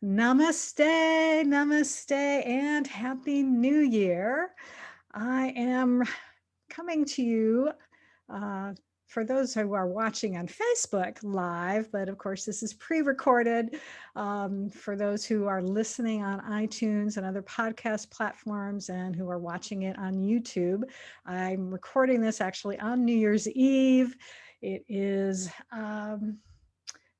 Namaste, namaste, and Happy New Year. I am coming to you uh, for those who are watching on Facebook live, but of course, this is pre recorded. For those who are listening on iTunes and other podcast platforms and who are watching it on YouTube, I'm recording this actually on New Year's Eve. It is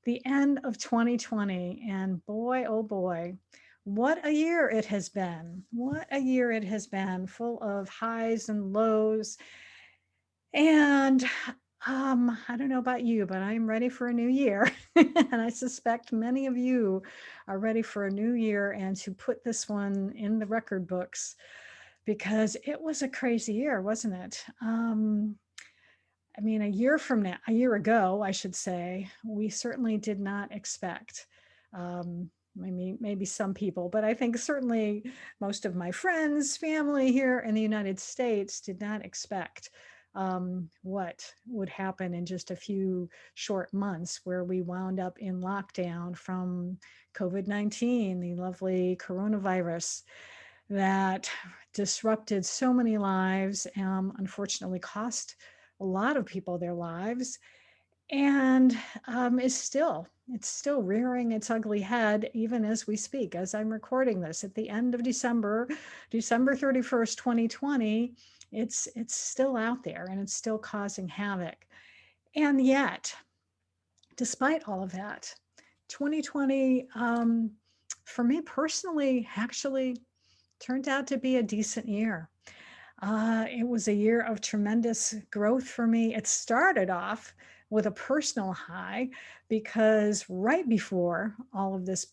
the end of 2020, and boy, oh boy, what a year it has been. What a year it has been, full of highs and lows. And I don't know about you, but I'm ready for a new year. And I suspect many of you are ready for a new year and to put this one in the record books because it was a crazy year, wasn't it? I mean, a year ago, I should say, we certainly did not expect. Maybe some people, but I think certainly most of my friends, family here in the United States did not expect what would happen in just a few short months, where we wound up in lockdown from COVID-19, the lovely coronavirus that disrupted so many lives, unfortunately cost a lot of people their lives, and it's still rearing its ugly head even as we speak, as I'm recording this at the end of December 31st, 2020. It's still out there and it's still causing havoc. And yet, despite all of that, 2020 for me personally actually turned out to be a decent year. It was a year of tremendous growth for me. It started off with a personal high because right before all of this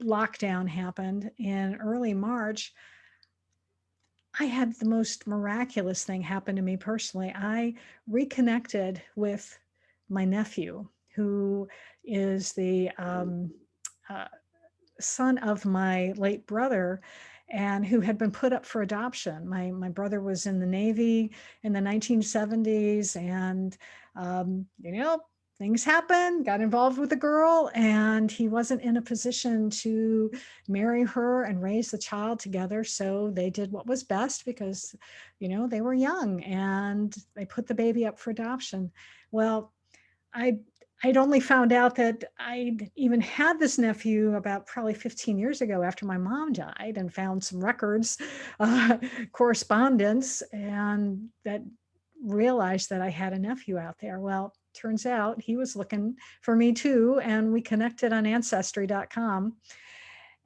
lockdown happened in early March, I had the most miraculous thing happen to me personally. I reconnected with my nephew, who is the uh, son of my late brother, and who had been put up for adoption. My brother was in the Navy in the 1970s, and things happened, got involved with a girl, and he wasn't in a position to marry her and raise the child together. So they did what was best because, they were young, and they put the baby up for adoption. Well, I'd only found out that I'd even had this nephew about probably 15 years ago after my mom died, and found some records, correspondence, and that realized that I had a nephew out there. Well, turns out he was looking for me too, and we connected on ancestry.com.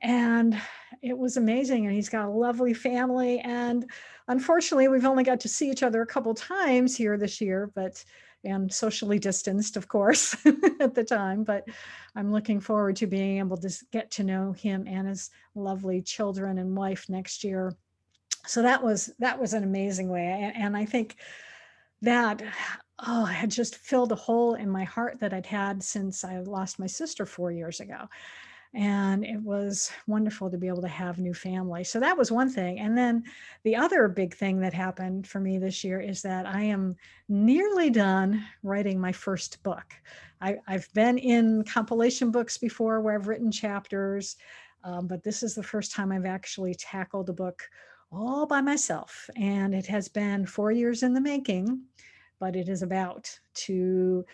And it was amazing. And he's got a lovely family. And unfortunately, we've only got to see each other a couple times here this year, and socially distanced, of course, at the time. But I'm looking forward to being able to get to know him and his lovely children and wife next year. So that was an amazing way. And I think that, I had just filled a hole in my heart that I'd had since I lost my sister 4 years ago. And it was wonderful to be able to have new family. So that was one thing. And then the other big thing that happened for me this year is that I am nearly done writing my first book. I've been in compilation books before where I've written chapters, but this is the first time I've actually tackled a book all by myself. And it has been 4 years in the making, but it is about to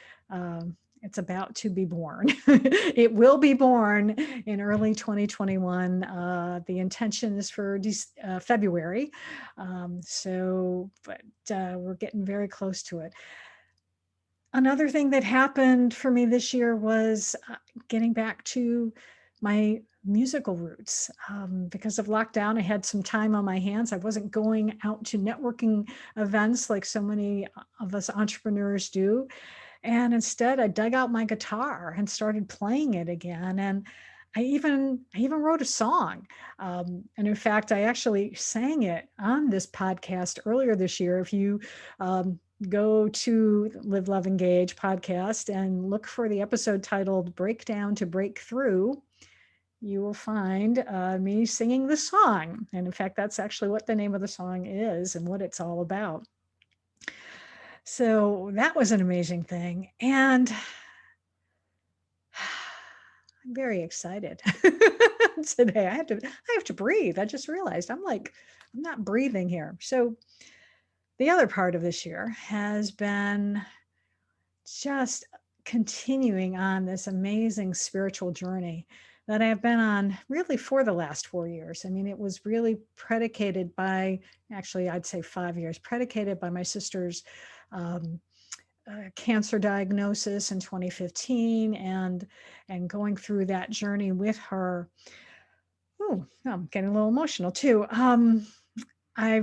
it's about to be born. It will be born in early 2021. The intention is for February. But we're getting very close to it. Another thing that happened for me this year was getting back to my musical roots. Because of lockdown, I had some time on my hands. I wasn't going out to networking events like so many of us entrepreneurs do. And instead, I dug out my guitar and started playing it again. And I even wrote a song. And in fact, I actually sang it on this podcast earlier this year. If you go to Live, Love, Engage podcast and look for the episode titled Breakdown to Breakthrough, you will find me singing the song. And in fact, that's actually what the name of the song is and what it's all about. So that was an amazing thing. And I'm very excited today. I have to breathe. I just realized I'm not breathing here. So the other part of this year has been just continuing on this amazing spiritual journey that I've been on really for the last 4 years. I mean, it was really predicated by, actually, I'd say 5 years, predicated by my sister's um, cancer diagnosis in 2015, and going through that journey with her. Oh, I'm getting a little emotional too. I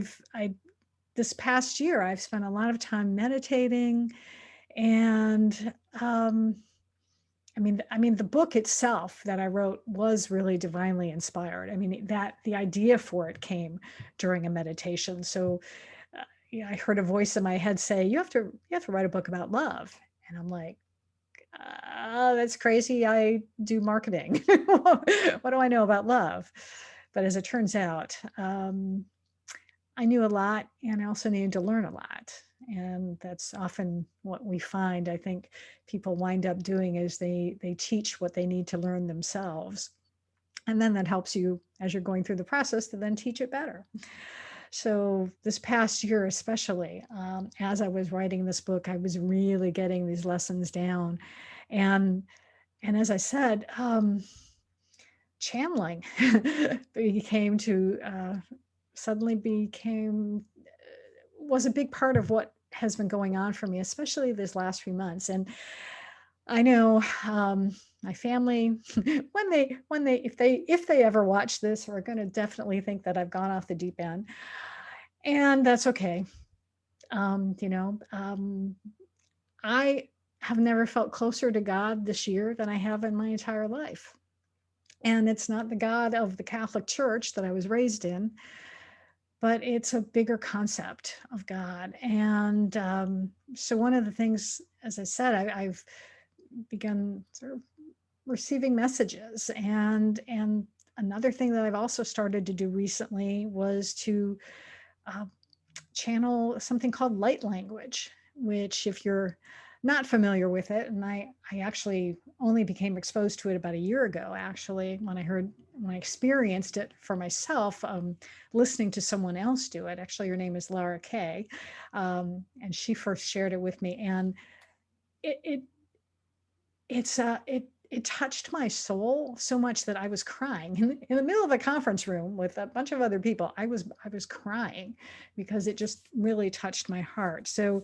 this past year I've spent a lot of time meditating, and the book itself that I wrote was really divinely inspired. I mean, that the idea for it came during a meditation. So yeah, I heard a voice in my head say, you have to write a book about love. And I'm like, that's crazy. I do marketing. What do I know about love? But as it turns out, I knew a lot, and I also needed to learn a lot. And that's often what we find. I think people wind up doing is they teach what they need to learn themselves. And then that helps you as you're going through the process to then teach it better. So this past year, especially, as I was writing this book, I was really getting these lessons down. And as I said, channeling suddenly became was a big part of what has been going on for me, especially this last few months. And I know my family, if they ever watch this, are going to definitely think that I've gone off the deep end, and that's okay. I have never felt closer to God this year than I have in my entire life. And it's not the God of the Catholic Church that I was raised in, but it's a bigger concept of God. And so one of the things, as I said, I've begun sort of receiving messages. And another thing that I've also started to do recently was to channel something called light language, which, if you're not familiar with it, and I actually only became exposed to it about a year ago, actually, when I experienced it for myself, listening to someone else do it. Actually, her name is Laura Kay, and she first shared it with me, and it touched my soul so much that I was crying in the middle of a conference room with a bunch of other people. I was crying because it just really touched my heart. So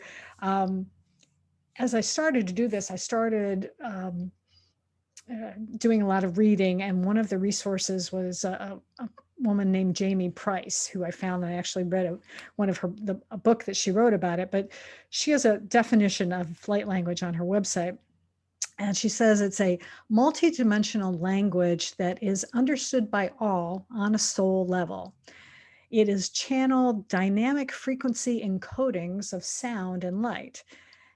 as I started to do this, I started doing a lot of reading, and one of the resources was a woman named Jamie Price, who I found. I actually read a book that she wrote about it, but she has a definition of light language on her website. And she says it's a multidimensional language that is understood by all on a soul level. It is channeled dynamic frequency encodings of sound and light,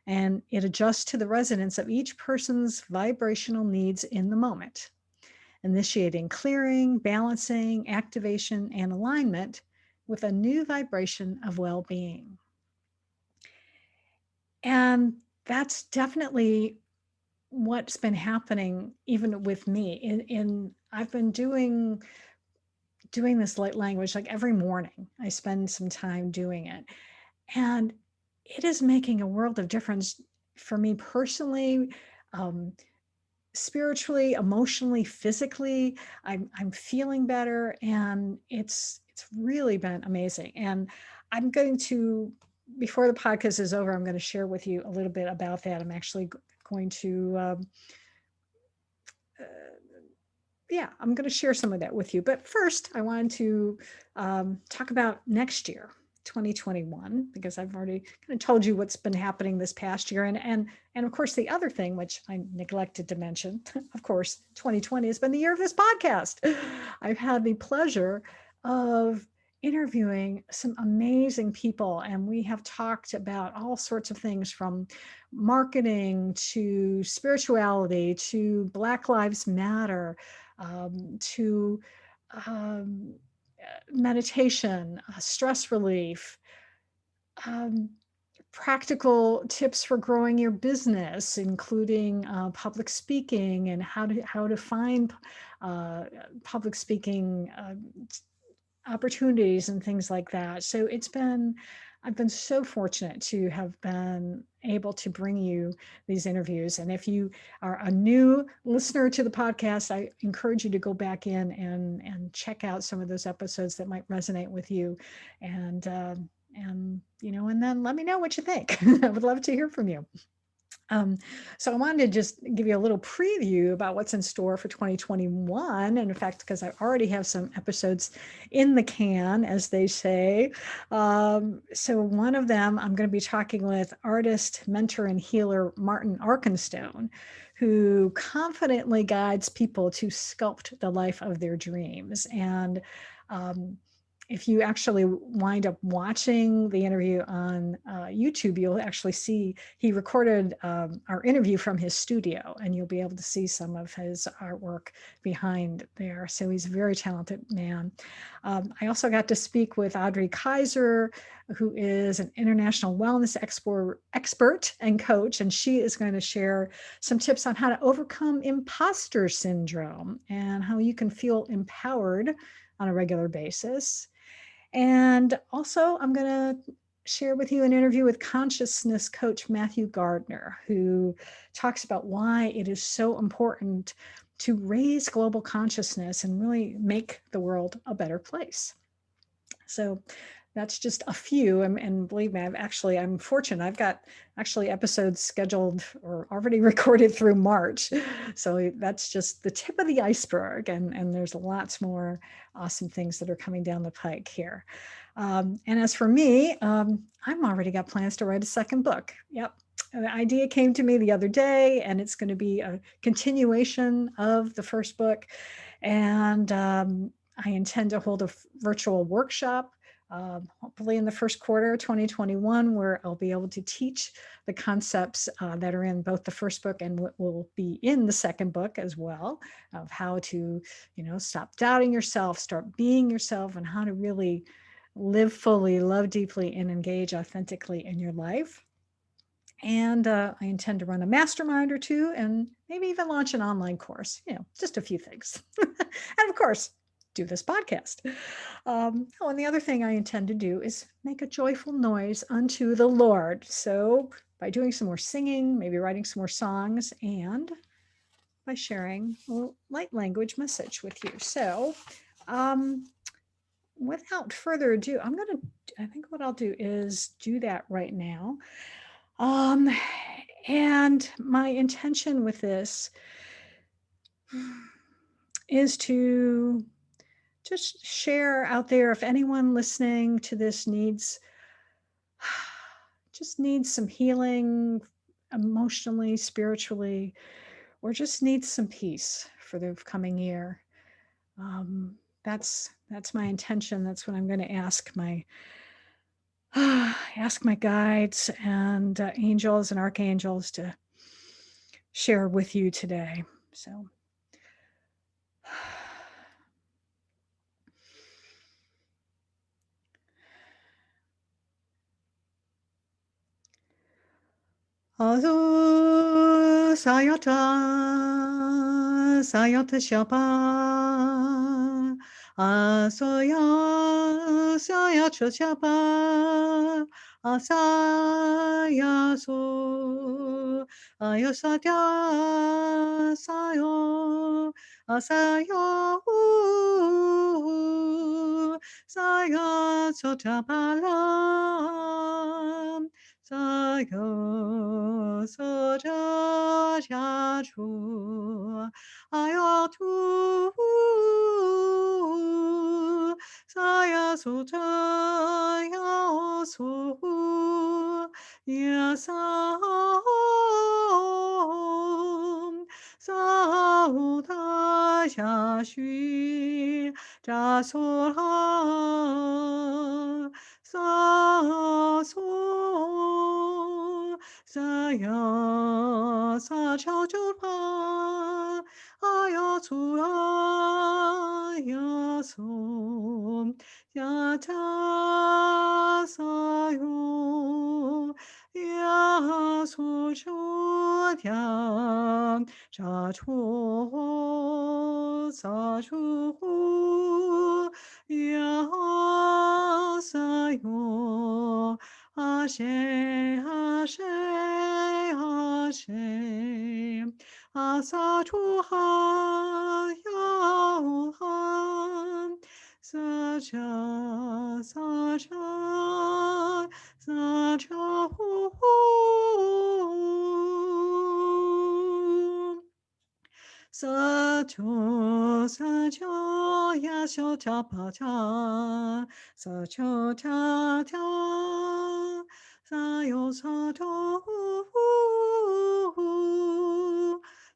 and it adjusts to the resonance of each person's vibrational needs in the moment, initiating clearing, balancing, activation, and alignment with a new vibration of well-being. And that's definitely what's been happening even with me. I've been doing this light language like every morning. I spend some time doing it, and it is making a world of difference for me personally, spiritually, emotionally, physically. I'm feeling better, and it's really been amazing. And I'm going to, before the podcast is over, I'm going to share with you a little bit about that. I'm actually going to I'm going to share some of that with you. But first, I wanted to talk about next year, 2021, because I've already kind of told you what's been happening this past year. And of course, the other thing, which I neglected to mention, of course, 2020 has been the year of this podcast. I've had the pleasure of interviewing some amazing people, and we have talked about all sorts of things, from marketing to spirituality to Black Lives Matter, to meditation, stress relief, practical tips for growing your business, including public speaking and how to find public speaking opportunities and things like that. So I've been so fortunate to have been able to bring you these interviews. And if you are a new listener to the podcast, I encourage you to go back in and check out some of those episodes that might resonate with you. And and then let me know what you think. I would love to hear from you. So I wanted to just give you a little preview about what's in store for 2021. And in fact, because I already have some episodes in the can, as they say. So one of them, I'm going to be talking with artist, mentor, and healer Martin Arkenstone, who confidently guides people to sculpt the life of their dreams. And if you actually wind up watching the interview on YouTube, you'll actually see he recorded our interview from his studio, and you'll be able to see some of his artwork behind there. So he's a very talented man. I also got to speak with Audrey Kaiser, who is an international wellness expert and coach, and she is going to share some tips on how to overcome imposter syndrome and how you can feel empowered on a regular basis. And also, I'm going to share with you an interview with consciousness coach Matthew Gardner, who talks about why it is so important to raise global consciousness and really make the world a better place. So that's just a few. And believe me, I'm fortunate. I've got actually episodes scheduled or already recorded through March. So that's just the tip of the iceberg. And there's lots more awesome things that are coming down the pike here. And as for me, I've already got plans to write a second book. Yep. The idea came to me the other day, and it's going to be a continuation of the first book. And I intend to hold a virtual workshop, hopefully in the first quarter of 2021, where I'll be able to teach the concepts that are in both the first book and what will be in the second book as well, of how to, stop doubting yourself, start being yourself, and how to really live fully, love deeply, and engage authentically in your life. And I intend to run a mastermind or two, and maybe even launch an online course, just a few things. And of course, do this podcast. And the other thing I intend to do is make a joyful noise unto the Lord. So by doing some more singing, maybe writing some more songs, and by sharing a light language message with you. So without further ado, I think what I'll do is do that right now. And my intention with this is to just share out there, if anyone listening to this needs some healing emotionally, spiritually, or just needs some peace for the coming year. That's my intention. That's what I'm going to ask my guides and angels and archangels to share with you today. So Azo sayata shapa asoya sayata shapa asayaso ayasatya sayo asayo sayaso tapalam sayo soja jatu ayatu saya sota yasu yasam sauta yashi jasoha 사소 사야 사차조파 아야수아 야솜 야자사요 cha chu hu sa chu hu ya sa yo ashe ashe ashe asa chu ha ya ha sa cha sa cha sa cha hu hu sa cho ya xiao cha pa cha sa cho cha cha sa yo sa to hu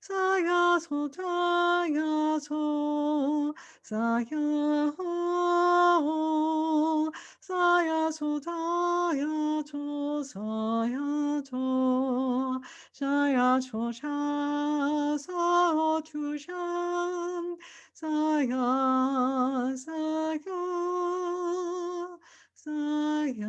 sa ya so ta ya so sa ya ho sa ya so ta ya to sa ya to sa ya cho cha sa tu shan sa ya sa ya sa ya.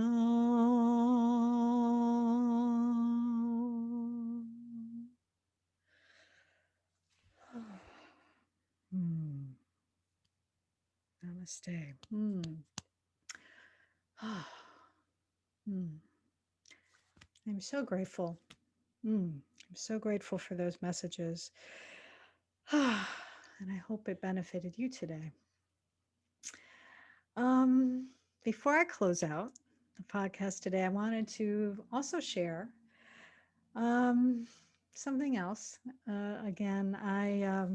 Namaste. I'm so grateful. I'm so grateful for those messages. And I hope it benefited you today. Before I close out the podcast today, I wanted to also share something else. Again, I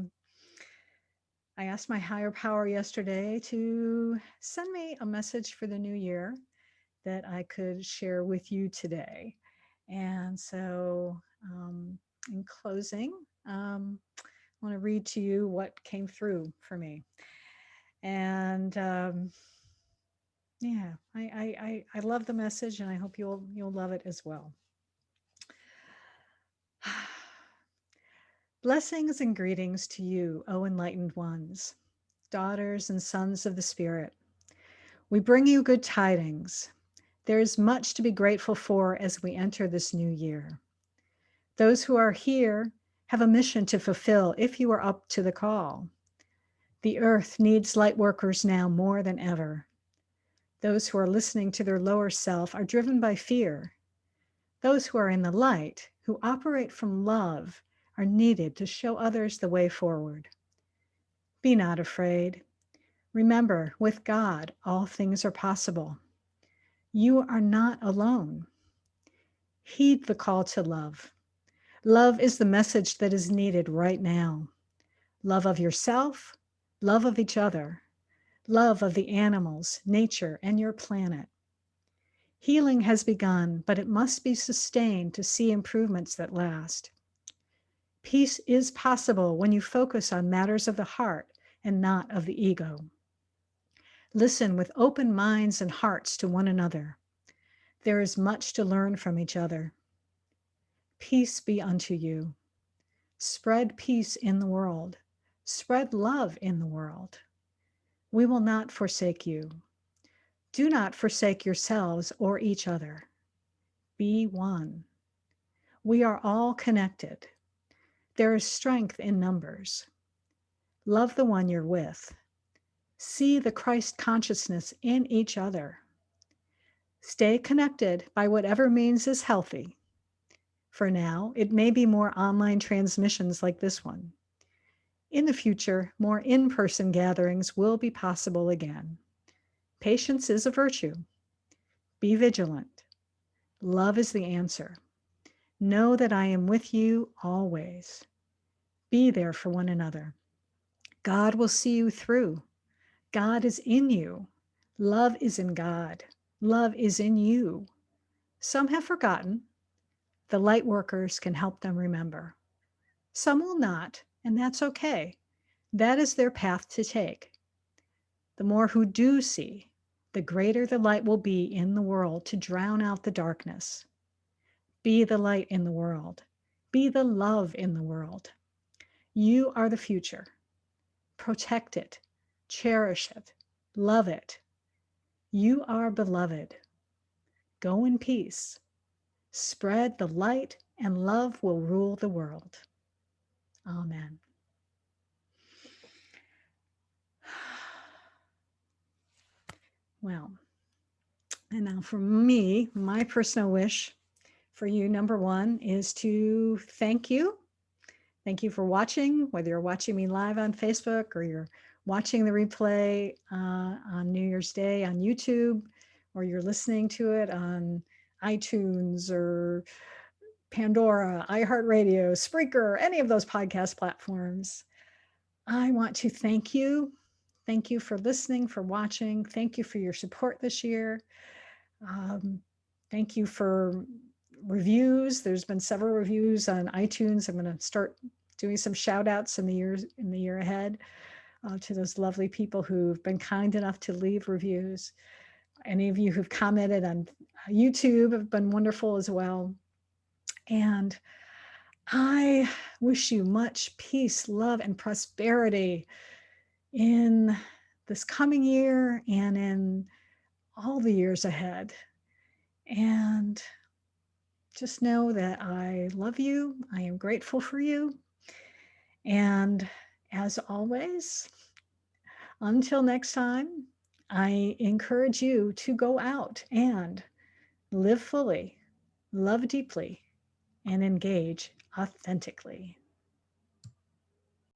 asked my higher power yesterday to send me a message for the new year that I could share with you today. And so in closing, I want to read to you what came through for me. And yeah, I love the message, and I hope you'll love it as well. Blessings and greetings to you, O enlightened ones, daughters and sons of the Spirit. We bring you good tidings. There is much to be grateful for as we enter this new year. Those who are here have a mission to fulfill if you are up to the call. The earth needs light workers now more than ever. Those who are listening to their lower self are driven by fear. Those who are in the light, who operate from love, are needed to show others the way forward. Be not afraid. Remember, with God, all things are possible. You are not alone. Heed the call to love. Love is the message that is needed right now. Love of yourself, love of each other, love of the animals, nature, and your planet. Healing has begun, but it must be sustained to see improvements that last. Peace is possible when you focus on matters of the heart and not of the ego. Listen with open minds and hearts to one another. There is much to learn from each other. Peace be unto you. Spread peace in the world. Spread love in the world. We will not forsake you. Do not forsake yourselves or each other. Be one. We are all connected. There is strength in numbers. Love the one you're with. See the Christ consciousness in each other. Stay connected by whatever means is healthy. For now, it may be more online transmissions like this one. In the future, more in-person gatherings will be possible again. Patience is a virtue. Be vigilant. Love is the answer. Know that I am with you always. Be there for one another. God will see you through. God is in you. Love is in God. Love is in you. Some have forgotten. The light workers can help them remember. Some will not, and that's okay. That is their path to take. The more who do see, the greater the light will be in the world to drown out the darkness. Be the light in the world. Be the love in the world. You are the future. Protect it. Cherish it. Love it. You are beloved. Go in peace. Spread the light, and love will rule the world. Amen. Well, and now for me, my personal wish for you, number one, is to thank you. Thank you for watching, whether you're watching me live on Facebook or you're watching the replay on New Year's Day on YouTube, or you're listening to it on iTunes or Pandora, iHeartRadio, Spreaker, any of those podcast platforms. I want to thank you. Thank you for listening, for watching. Thank you for your support this year. Thank you for reviews. There's been several reviews on iTunes. I'm going to start doing some shout outs in the year ahead to those lovely people who've been kind enough to leave reviews. Any of you who've commented on YouTube have been wonderful as well. And I wish you much peace, love, and prosperity in this coming year and in all the years ahead. And just know that I love you. I am grateful for you. And as always, until next time, I encourage you to go out and live fully, love deeply, and engage authentically.